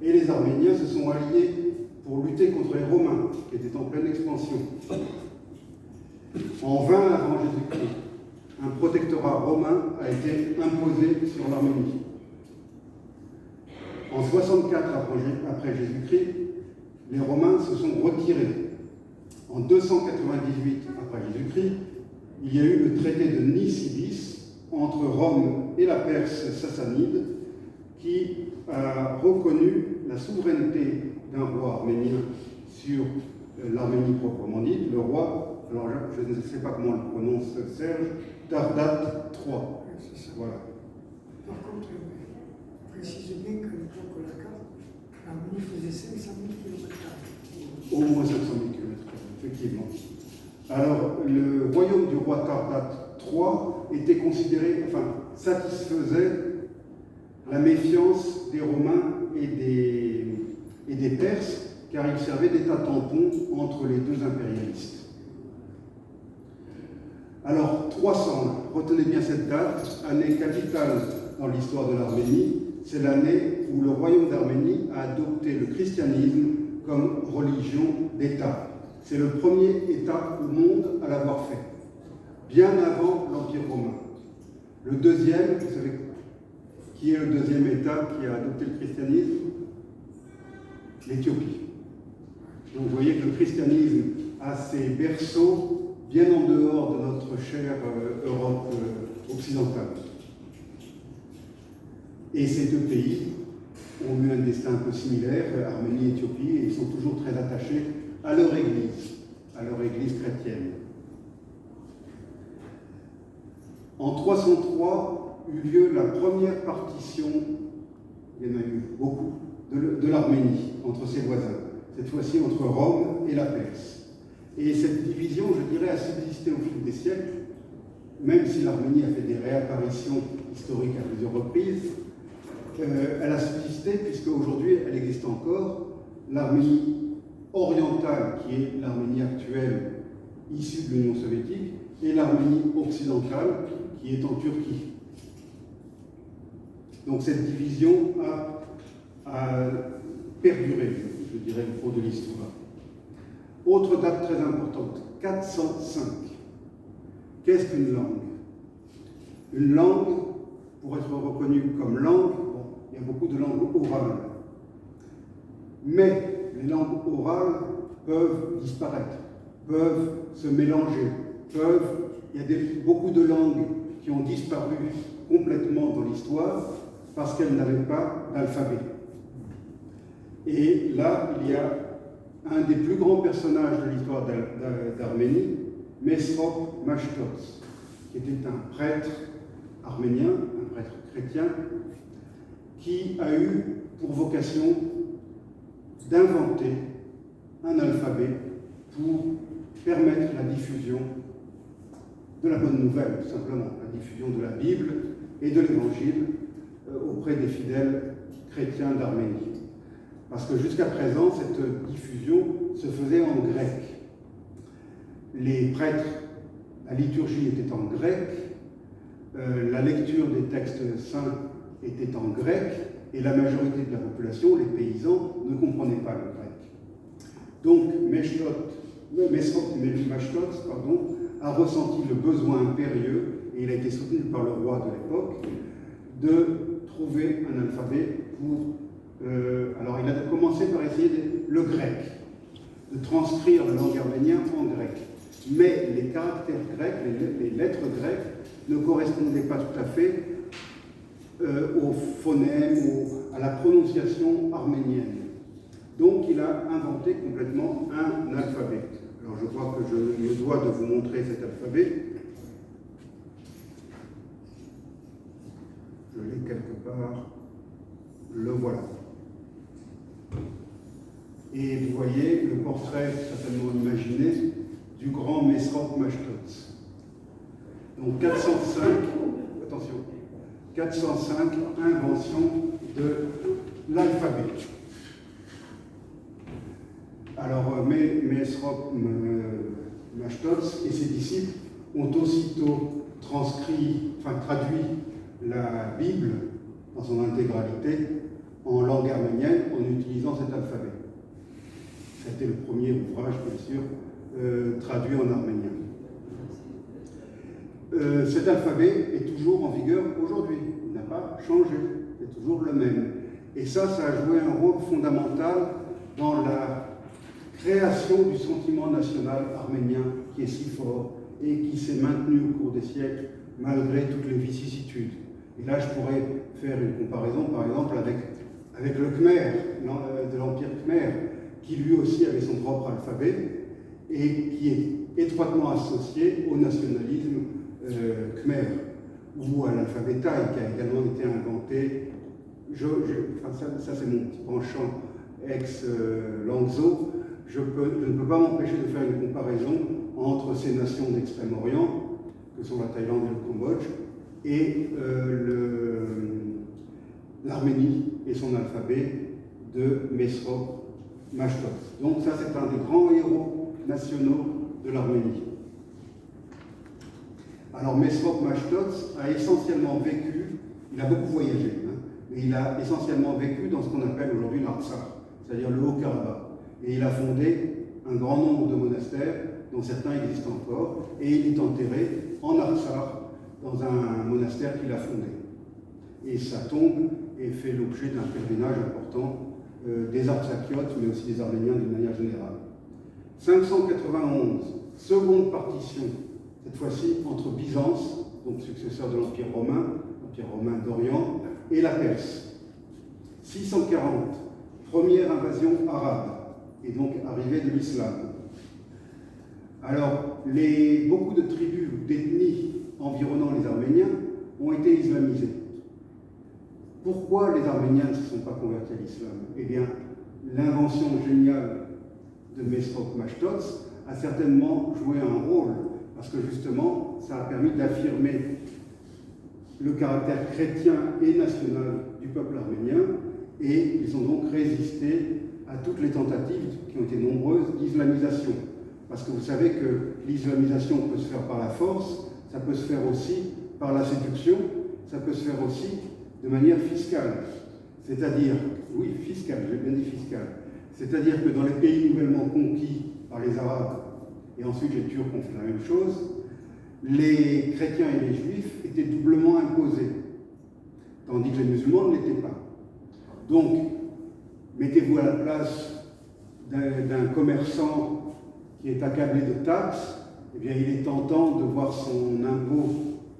et les Arméniens se sont alliés pour lutter contre les Romains, qui étaient en pleine expansion. En 20 avant Jésus-Christ, un protectorat romain a été imposé sur l'Arménie. En 64 après Jésus-Christ, les Romains se sont retirés. En 298 après Jésus-Christ, il y a eu le traité de Nicidis entre Rome et la Perse sassanide qui a reconnu la souveraineté d'un roi arménien sur l'Arménie proprement dite, le roi, alors je ne sais pas comment on le prononce, Serge, Tardat III. Voilà. Par contre, précisez bien qu'à l'époque de la carte, l'Arménie faisait 500 000 km². Au moins 500 000 km², effectivement. Alors, le royaume du roi Tardat III était considéré, enfin, satisfaisait la méfiance des Romains et des Perses, car il servait d'état tampon entre les deux impérialistes. Alors, 300, retenez bien cette date, année capitale dans l'histoire de l'Arménie, c'est l'année où le royaume d'Arménie a adopté le christianisme comme religion d'État. C'est le premier État au monde à l'avoir fait, bien avant l'Empire romain. Le deuxième, vous savez qui est le deuxième État qui a adopté le christianisme? L'Éthiopie. Donc vous voyez que le christianisme a ses berceaux bien en dehors de notre chère Europe occidentale. Et ces deux pays ont eu un destin un peu similaire, Arménie et Éthiopie, et ils sont toujours très attachés à leur église chrétienne. En 303 eut lieu la première partition, il y en a eu beaucoup, de l'Arménie entre ses voisins, cette fois-ci entre Rome et la Perse. Et cette division, je dirais, a subsisté au fil des siècles, même si l'Arménie a fait des réapparitions historiques à plusieurs reprises, elle a subsisté puisque aujourd'hui elle existe encore. L'Arménie orientale, qui est l'Arménie actuelle issue de l'Union soviétique, et l'Arménie occidentale, qui est en Turquie. Donc cette division a perduré, je dirais, au cours de l'histoire. Autre date très importante, 405. Qu'est-ce qu'une langue? Une langue, pour être reconnue comme langue, il y a beaucoup de langues orales. Mais les langues orales peuvent disparaître, peuvent se mélanger, il y a beaucoup de langues qui ont disparu complètement dans l'histoire parce qu'elles n'avaient pas d'alphabet. Et là, il y a un des plus grands personnages de l'histoire d'Arménie, Mesrop Mashtots, qui était un prêtre arménien, un prêtre chrétien, qui a eu pour vocation d'inventer un alphabet pour permettre la diffusion de la bonne nouvelle, tout simplement, la diffusion de la Bible et de l'Évangile auprès des fidèles chrétiens d'Arménie. Parce que jusqu'à présent, cette diffusion se faisait en grec. Les prêtres, la liturgie était en grec, la lecture des textes saints était en grec, et la majorité de la population, les paysans, ne comprenaient pas le grec. Donc Mesrop Mashtots a ressenti le besoin impérieux, et il a été soutenu par le roi de l'époque, de trouver un alphabet pour... alors il a commencé par essayer le grec, de transcrire la langue arménienne en grec. Mais les caractères grecs, les lettres grecques, ne correspondaient pas tout à fait au phonème, à la prononciation arménienne. Donc il a inventé complètement un alphabet. Alors je crois que je me dois de vous montrer cet alphabet. Je l'ai quelque part. Le voilà. Et vous voyez le portrait certainement imaginé du grand Mesrop Mashtots. Donc 405, attention, 405 inventions de l'alphabet. Alors Mesrop Mashtots et ses disciples ont aussitôt traduit la Bible dans son intégralité en langue arménienne en utilisant cet alphabet. C'était le premier ouvrage, bien sûr, traduit en arménien. Cet alphabet est toujours en vigueur aujourd'hui, il n'a pas changé, c'est toujours le même. Et ça a joué un rôle fondamental dans la création du sentiment national arménien qui est si fort et qui s'est maintenu au cours des siècles malgré toutes les vicissitudes. Et là, je pourrais faire une comparaison, par exemple, avec le Khmer, de l'Empire Khmer, qui lui aussi avait son propre alphabet et qui est étroitement associé au nationalisme khmer ou à l'alphabet thaï qui a également été inventé. Ça c'est mon petit penchant ex-Langso. Je ne peux pas m'empêcher de faire une comparaison entre ces nations d'Extrême-Orient, que sont la Thaïlande et le Cambodge, et l'Arménie et son alphabet de Mesrop Mashtots. Donc ça, c'est un des grands héros nationaux de l'Arménie. Alors Mesrop Mashtots a essentiellement vécu, il a beaucoup voyagé, mais il a essentiellement vécu dans ce qu'on appelle aujourd'hui l'Artsakh, c'est-à-dire le Haut-Karabakh. Et il a fondé un grand nombre de monastères, dont certains existent encore, et il est enterré en Artsakh, dans un monastère qu'il a fondé. Et sa tombe est fait l'objet d'un pèlerinage important des Artsakiotes, mais aussi des Arméniens d'une manière générale. 591, seconde partition, cette fois-ci entre Byzance, donc successeur de l'Empire romain d'Orient, et la Perse. 640, première invasion arabe, et donc arrivée de l'islam. Alors, beaucoup de tribus ou d'ethnies environnant les Arméniens ont été islamisées. Pourquoi les Arméniens ne se sont pas convertis à l'islam? Eh bien, l'invention géniale de Mesrop Mashtots a certainement joué un rôle, parce que justement, ça a permis d'affirmer le caractère chrétien et national du peuple arménien, et ils ont donc résisté à toutes les tentatives, qui ont été nombreuses, d'islamisation. Parce que vous savez que l'islamisation peut se faire par la force, ça peut se faire aussi par la séduction, ça peut se faire aussi de manière fiscale. C'est-à-dire, oui, fiscale, j'ai bien dit fiscale. C'est-à-dire que dans les pays nouvellement conquis par les Arabes, et ensuite les Turcs ont fait la même chose, les chrétiens et les juifs étaient doublement imposés, tandis que les musulmans ne l'étaient pas. Donc, mettez-vous à la place d'un commerçant qui est accablé de taxes, eh bien, il est tentant de voir son impôt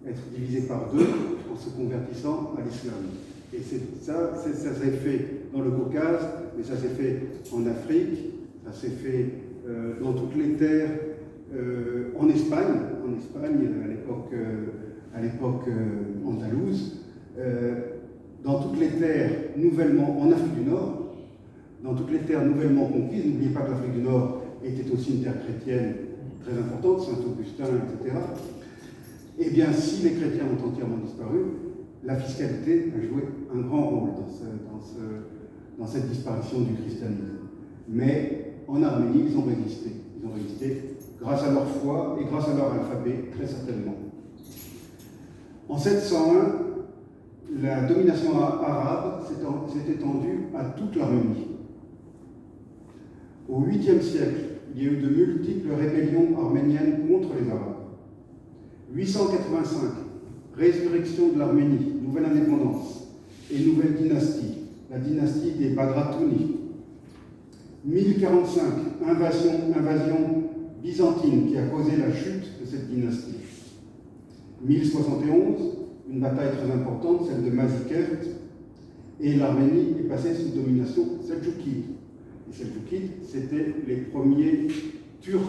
être divisé par deux en se convertissant à l'islam. Et ça s'est fait dans le Caucase, mais ça s'est fait en Afrique, ça s'est fait dans toutes les terres, en Espagne à l'époque andalouse, dans toutes les terres nouvellement, en Afrique du Nord, dans toutes les terres nouvellement conquises. N'oubliez pas que l'Afrique du Nord était aussi une terre chrétienne très importante, Saint-Augustin, etc. Eh bien, si les chrétiens ont entièrement disparu, la fiscalité a joué un grand rôle dans cette disparition du christianisme. Mais en Arménie, ils ont résisté. Ils ont résisté grâce à leur foi et grâce à leur alphabet, très certainement. En 701, la domination arabe s'est étendue à toute l'Arménie. Au 8e siècle, il y a eu de multiples rébellions arméniennes contre les Arabes. 885, résurrection de l'Arménie, nouvelle indépendance et nouvelle dynastie, la dynastie des Bagratouni. 1045, invasion byzantine qui a causé la chute de cette dynastie. 1071, une bataille très importante, celle de Mazikert, et l'Arménie est passée sous domination seldjoukide. Les Seldjoukides, c'était les premiers Turcs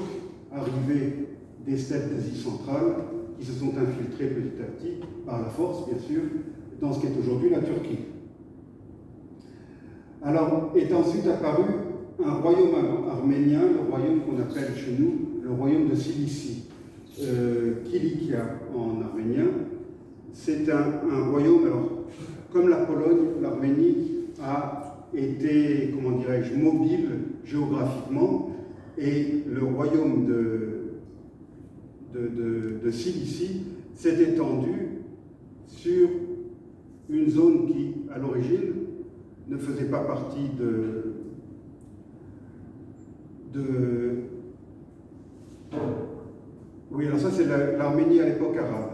arrivés des steppes d'Asie centrale qui se sont infiltrés petit à petit, par la force bien sûr, dans ce qui est aujourd'hui la Turquie. Alors est ensuite apparu un royaume arménien, le royaume qu'on appelle chez nous le royaume de Cilicie, Kilikia en arménien. C'est un royaume, alors comme la Pologne, l'Arménie a été, comment dirais-je, mobile géographiquement, et le royaume de Cilicie s'est étendu sur une zone qui, à l'origine, ne faisait pas partie Oui, alors ça c'est l'Arménie à l'époque arabe.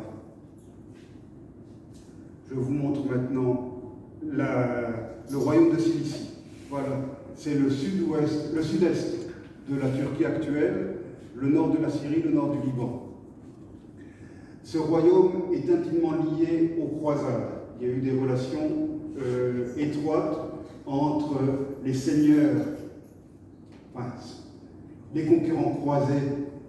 Je vous montre maintenant le royaume de Cilicie. Voilà, c'est le sud-ouest, le sud-est de la Turquie actuelle, le nord de la Syrie, le nord du Liban. Ce royaume est intimement lié aux croisades. Il y a eu des relations étroites entre les seigneurs, enfin, les conquérants croisés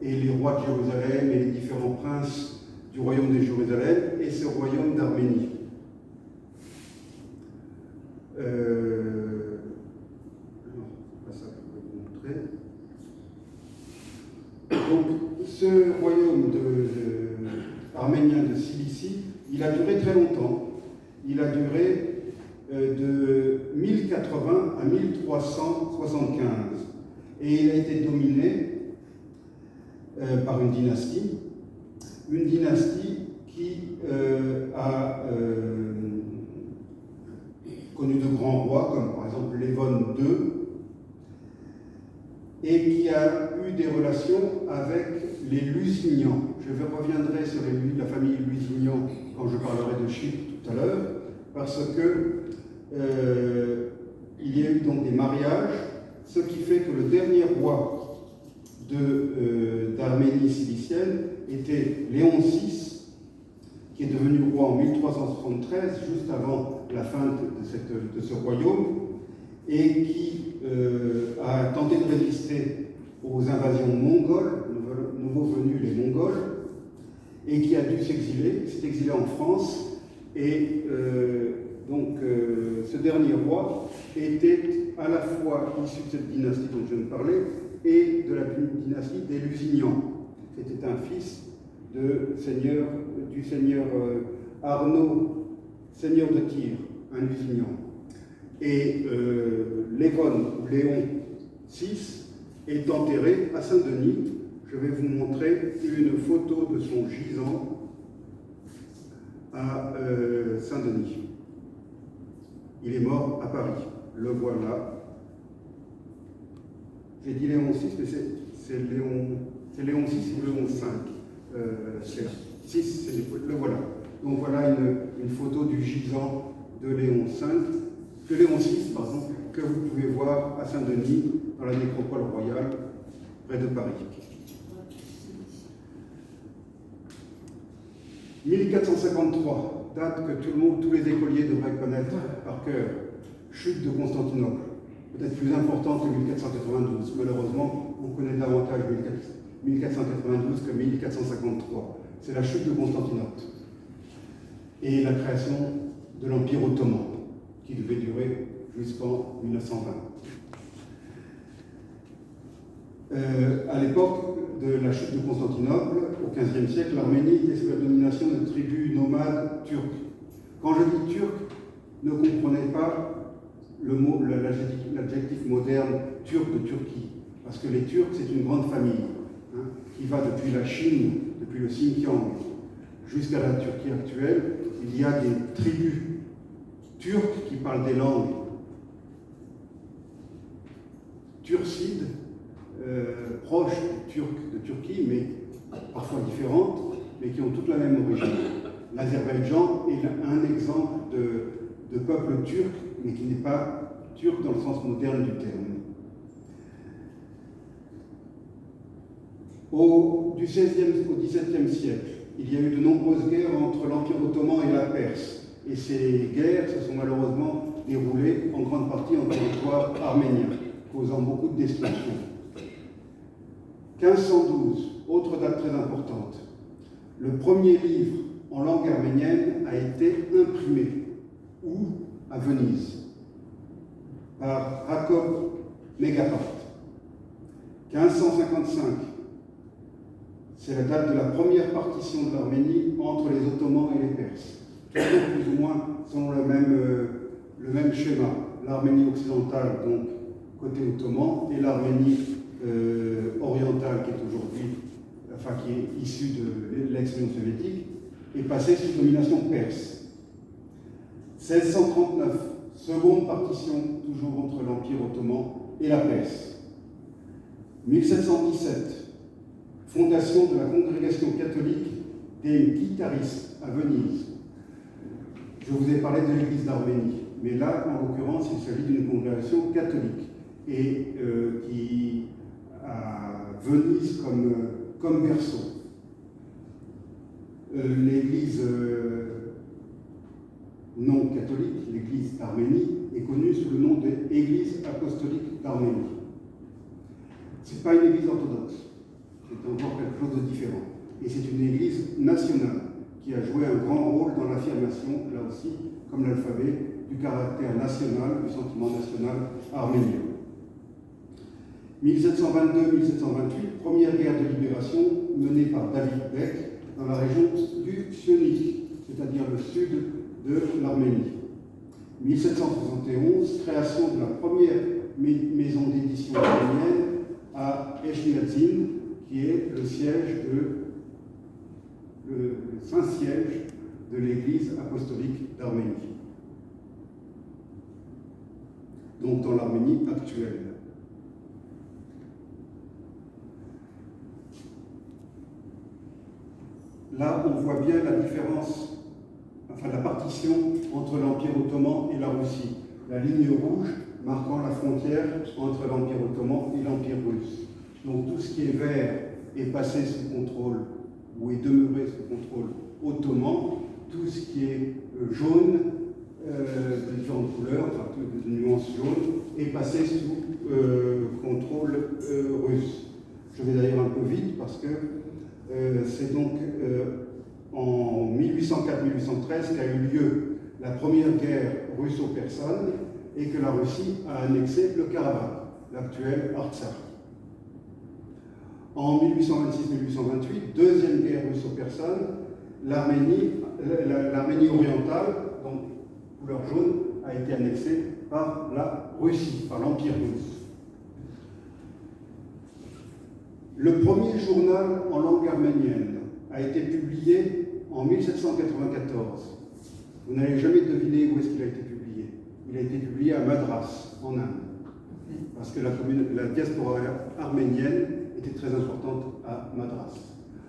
et les rois de Jérusalem et les différents princes du royaume de Jérusalem et ce royaume d'Arménie. Pas ça que je vais vous montrer. Donc, ce royaume arménien de Cilicie, il a duré très longtemps. Il a duré de 1080 à 1375. Et il a été dominé par une dynastie qui a connu de grands rois, comme par exemple Lévon II, et qui a eu des relations avec les Lusignans. Je reviendrai sur la famille Lusignan quand je parlerai de Chypre tout à l'heure, parce que il y a eu donc des mariages, ce qui fait que le dernier roi d'Arménie cilicienne était Léon VI, qui est devenu roi en 1373, juste avant la fin de ce royaume, et qui a tenté de résister aux invasions mongoles, nouveau venus les Mongols, et qui a dû s'exiler, s'est exilé en France, et donc ce dernier roi était à la fois issu de cette dynastie dont je viens de parler, et de la dynastie des Lusignans. C'était un fils du seigneur Arnaud, seigneur de Tyr, un Lusignan. Et Léon VI est enterré à Saint-Denis. Je vais vous montrer une photo de son gisant à Saint-Denis. Il est mort à Paris. Le voilà. J'ai dit Léon VI, mais c'est Léon VI ou Léon V. 6, c'est le voilà. Donc voilà une photo du gisant de Léon VI, pardon, que vous pouvez voir à Saint-Denis, dans la nécropole royale, près de Paris. 1453, date que tous les écoliers devraient connaître par cœur. Chute de Constantinople, peut-être plus importante que 1492. Malheureusement, on connaît davantage 1492 que 1453. C'est la chute de Constantinople et la création de l'Empire ottoman, qui devait durer jusqu'en 1920. À l'époque de la chute de Constantinople, au XVe siècle, l'Arménie était sous la domination de tribus nomades turques. Quand je dis turc, ne comprenez pas l'adjectif moderne turc de Turquie, parce que les Turcs, c'est une grande famille, qui va depuis la Chine, depuis le Xinjiang, jusqu'à la Turquie actuelle. Il y a des tribus Turcs qui parlent des langues turcides, proches du turc de Turquie, mais parfois différentes, mais qui ont toutes la même origine. L'Azerbaïdjan est un exemple de peuple turc, mais qui n'est pas turc dans le sens moderne du terme. Du XVIe au XVIIe siècle, il y a eu de nombreuses guerres entre l'Empire ottoman et la Perse. Et ces guerres se sont malheureusement déroulées en grande partie en territoire arménien, causant beaucoup de destruction. 1512, autre date très importante. Le premier livre en langue arménienne a été imprimé, où à Venise, par Jacob Megapart. 1555, c'est la date de la première partition de l'Arménie entre les Ottomans et les Perses. Toujours plus ou moins selon le même schéma. L'Arménie occidentale, donc côté ottoman, et l'Arménie orientale, qui est aujourd'hui, enfin qui est issue de l'ex-Union soviétique, est passée sous domination perse. 1639, seconde partition, toujours entre l'Empire ottoman et la Perse. 1717, fondation de la congrégation catholique des guitaristes à Venise. Je vous ai parlé de l'église d'Arménie, mais là, en l'occurrence, il s'agit d'une congrégation catholique et qui a Venise comme berceau. L'église non catholique, l'église d'Arménie, est connue sous le nom d'Église apostolique d'Arménie. Ce n'est pas une église orthodoxe, c'est encore quelque chose de différent. Et c'est une église nationale qui a joué un grand rôle dans l'affirmation, là aussi, comme l'alphabet, du caractère national, du sentiment national arménien. 1722-1728, première guerre de libération menée par David Beck dans la région du Sionik, c'est-à-dire le sud de l'Arménie. 1771, création de la première maison d'édition arménienne à Echmiadzin, qui est le Saint-Siège de l'Église apostolique d'Arménie. Donc dans l'Arménie actuelle. Là, on voit bien la différence, enfin la partition entre l'Empire ottoman et la Russie. La ligne rouge marquant la frontière entre l'Empire ottoman et l'Empire russe. Donc tout ce qui est vert est passé sous contrôle, ou est demeuré sous contrôle ottoman. Tout ce qui est jaune, de différentes couleurs, enfin de nuances jaunes, est passé sous contrôle russe. Je vais d'ailleurs un peu vite parce que c'est donc en 1804-1813 qu'a eu lieu la première guerre russo-persane et que la Russie a annexé le Karabakh, l'actuel Artsakh. En 1826-1828, deuxième guerre russo-persane, l'Arménie orientale, donc couleur jaune, a été annexée par la Russie, par l'Empire russe. Le premier journal en langue arménienne a été publié en 1794. Vous n'allez jamais deviner où est-ce qu'il a été publié. Il a été publié à Madras, en Inde, parce que la diaspora arménienne était très importante à Madras.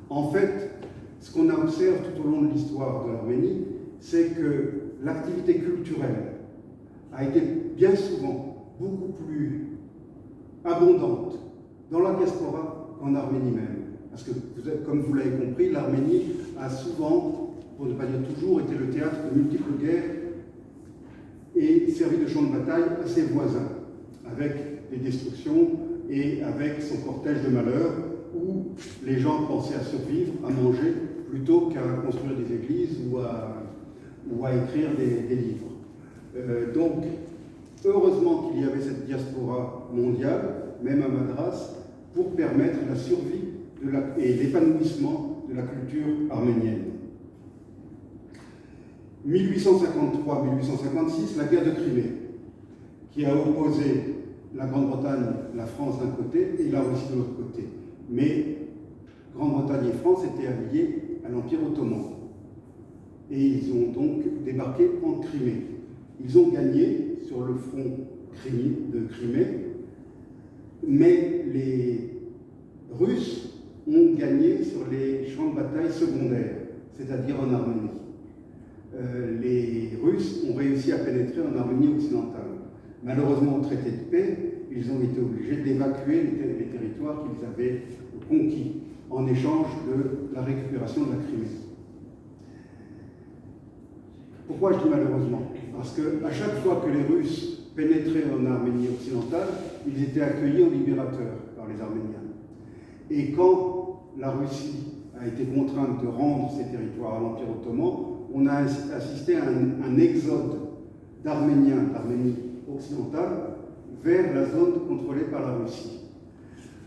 En fait, ce qu'on observe tout au long de l'histoire de l'Arménie, c'est que l'activité culturelle a été bien souvent beaucoup plus abondante dans la diaspora qu'en Arménie même. Parce que, comme vous l'avez compris, l'Arménie a souvent, pour ne pas dire toujours, été le théâtre de multiples guerres et servi de champ de bataille à ses voisins, avec des destructions et avec son cortège de malheurs, où les gens pensaient à survivre, à manger, plutôt qu'à construire des églises ou à écrire des livres. Donc, heureusement qu'il y avait cette diaspora mondiale, même à Madras, pour permettre la survie et l'épanouissement de la culture arménienne. 1853-1856, la guerre de Crimée, qui a opposé la Grande-Bretagne, la France d'un côté et la Russie de l'autre côté. Mais Grande-Bretagne et France étaient alliés à l'Empire ottoman. Et ils ont donc débarqué en Crimée. Ils ont gagné sur le front de Crimée, mais les Russes ont gagné sur les champs de bataille secondaires, c'est-à-dire en Arménie. Les Russes ont réussi à pénétrer en Arménie occidentale. Malheureusement, au traité de paix, ils ont été obligés d'évacuer les territoires qu'ils avaient conquis en échange de la récupération de la Crimée. Pourquoi je dis malheureusement? Parce qu'à chaque fois que les Russes pénétraient en Arménie occidentale, ils étaient accueillis en libérateurs par les Arméniens. Et quand la Russie a été contrainte de rendre ses territoires à l'Empire ottoman, on a assisté à un exode d'Arméniens d'Arménie occidentale vers la zone contrôlée par la Russie.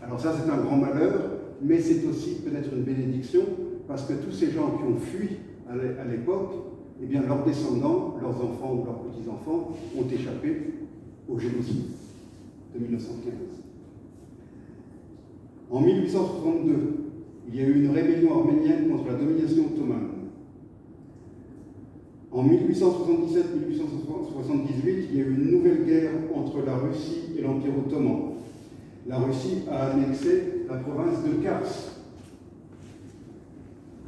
Alors ça, c'est un grand malheur, mais c'est aussi peut-être une bénédiction, parce que tous ces gens qui ont fui à l'époque, eh bien, leurs descendants, leurs enfants ou leurs petits-enfants ont échappé au génocide de 1915. En 1862, il y a eu une rébellion arménienne contre la domination ottomane. En 1877-1878, il y a eu une nouvelle guerre entre la Russie et l'Empire ottoman. La Russie a annexé la province de Kars,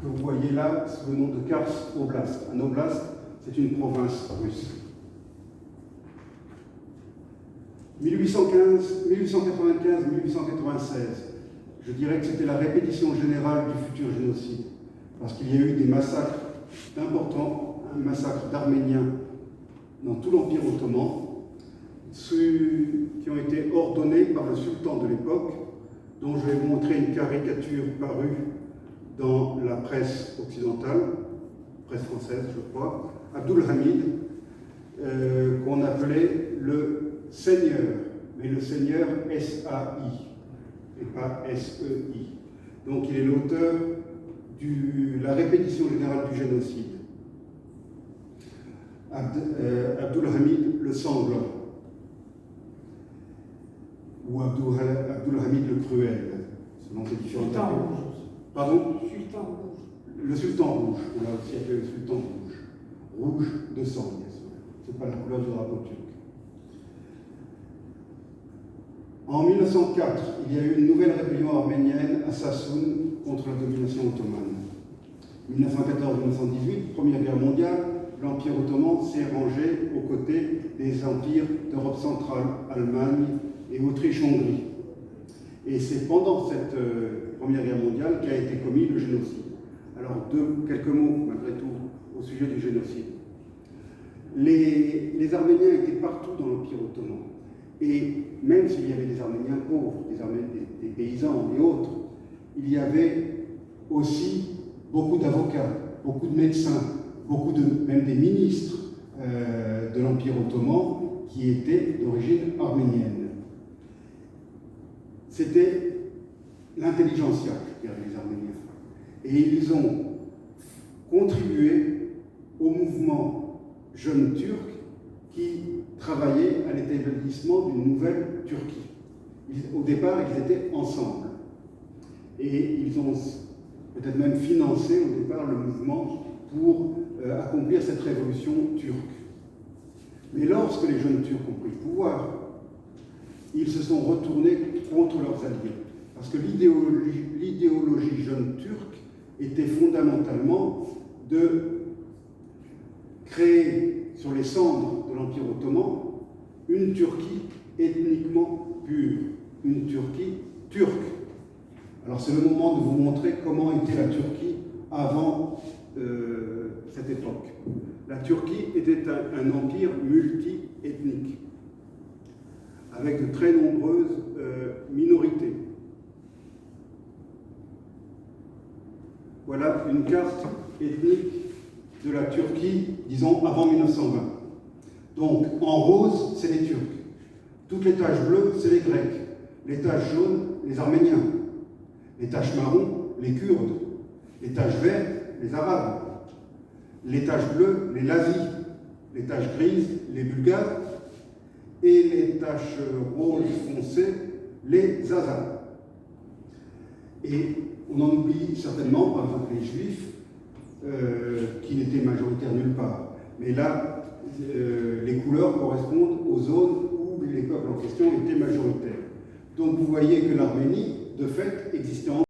que vous voyez là sous le nom de Kars Oblast. Un oblast, c'est une province russe. 1895-1896, je dirais que c'était la répétition générale du futur génocide, parce qu'il y a eu des massacres importants, un massacre d'Arméniens dans tout l'Empire ottoman, ceux qui ont été ordonnés par le sultan de l'époque, dont je vais vous montrer une caricature parue dans la presse occidentale, presse française je crois, Abdul Hamid, qu'on appelait le Seigneur, mais le Seigneur S-A-I, et pas S-E-I. Donc il est l'auteur de la répétition générale du génocide. Abdul Hamid le sanglant, ou Abdul Hamid le cruel, selon ces différentes appellations. Pardon? Sultan rouge. Le sultan rouge, on l'a aussi appelé le sultan rouge. Rouge de sang, bien sûr. Ce n'est pas la couleur du drapeau turc. En 1904, il y a eu une nouvelle rébellion arménienne à Sassoun contre la domination ottomane. 1914-1918, Première Guerre mondiale, l'Empire ottoman s'est rangé aux côtés des empires d'Europe centrale, Allemagne et Autriche-Hongrie. Et c'est pendant cette Première Guerre mondiale qu'a été commis le génocide. Alors, quelques mots, malgré tout, au sujet du génocide. Les Arméniens étaient partout dans l'Empire ottoman. Et même s'il y avait des Arméniens pauvres, des paysans et autres, il y avait aussi beaucoup d'avocats, beaucoup de médecins, même des ministres de l'Empire ottoman qui étaient d'origine arménienne. C'était l'intelligentsia, je dirais, les Arméniens. Et ils ont contribué au mouvement jeune turc qui travaillait à l'établissement d'une nouvelle Turquie. Au départ, ils étaient ensemble. Et ils ont peut-être même financé au départ le mouvement pour accomplir cette révolution turque. Mais lorsque les jeunes Turcs ont pris le pouvoir, ils se sont retournés contre leurs alliés. Parce que l'idéologie jeune turque était fondamentalement de créer sur les cendres de l'Empire ottoman une Turquie ethniquement pure, une Turquie turque. Alors c'est le moment de vous montrer comment était la Turquie avant cette époque. La Turquie était un empire multi-ethnique, avec de très nombreuses minorités. Voilà une carte ethnique de la Turquie, disons, avant 1920. Donc, en rose, c'est les Turcs. Toutes les taches bleues, c'est les Grecs. Les taches jaunes, les Arméniens. Les taches marrons, les Kurdes. Les taches vertes, les Arabes. Les taches bleues, les Lazis. Les taches grises, les Bulgares. Et les taches roses foncées, les Zazas. Et on en oublie certainement, par exemple, les Juifs, qui n'étaient majoritaires nulle part. Mais là, les couleurs correspondent aux zones où les peuples en question étaient majoritaires. Donc vous voyez que l'Arménie, de fait, existait en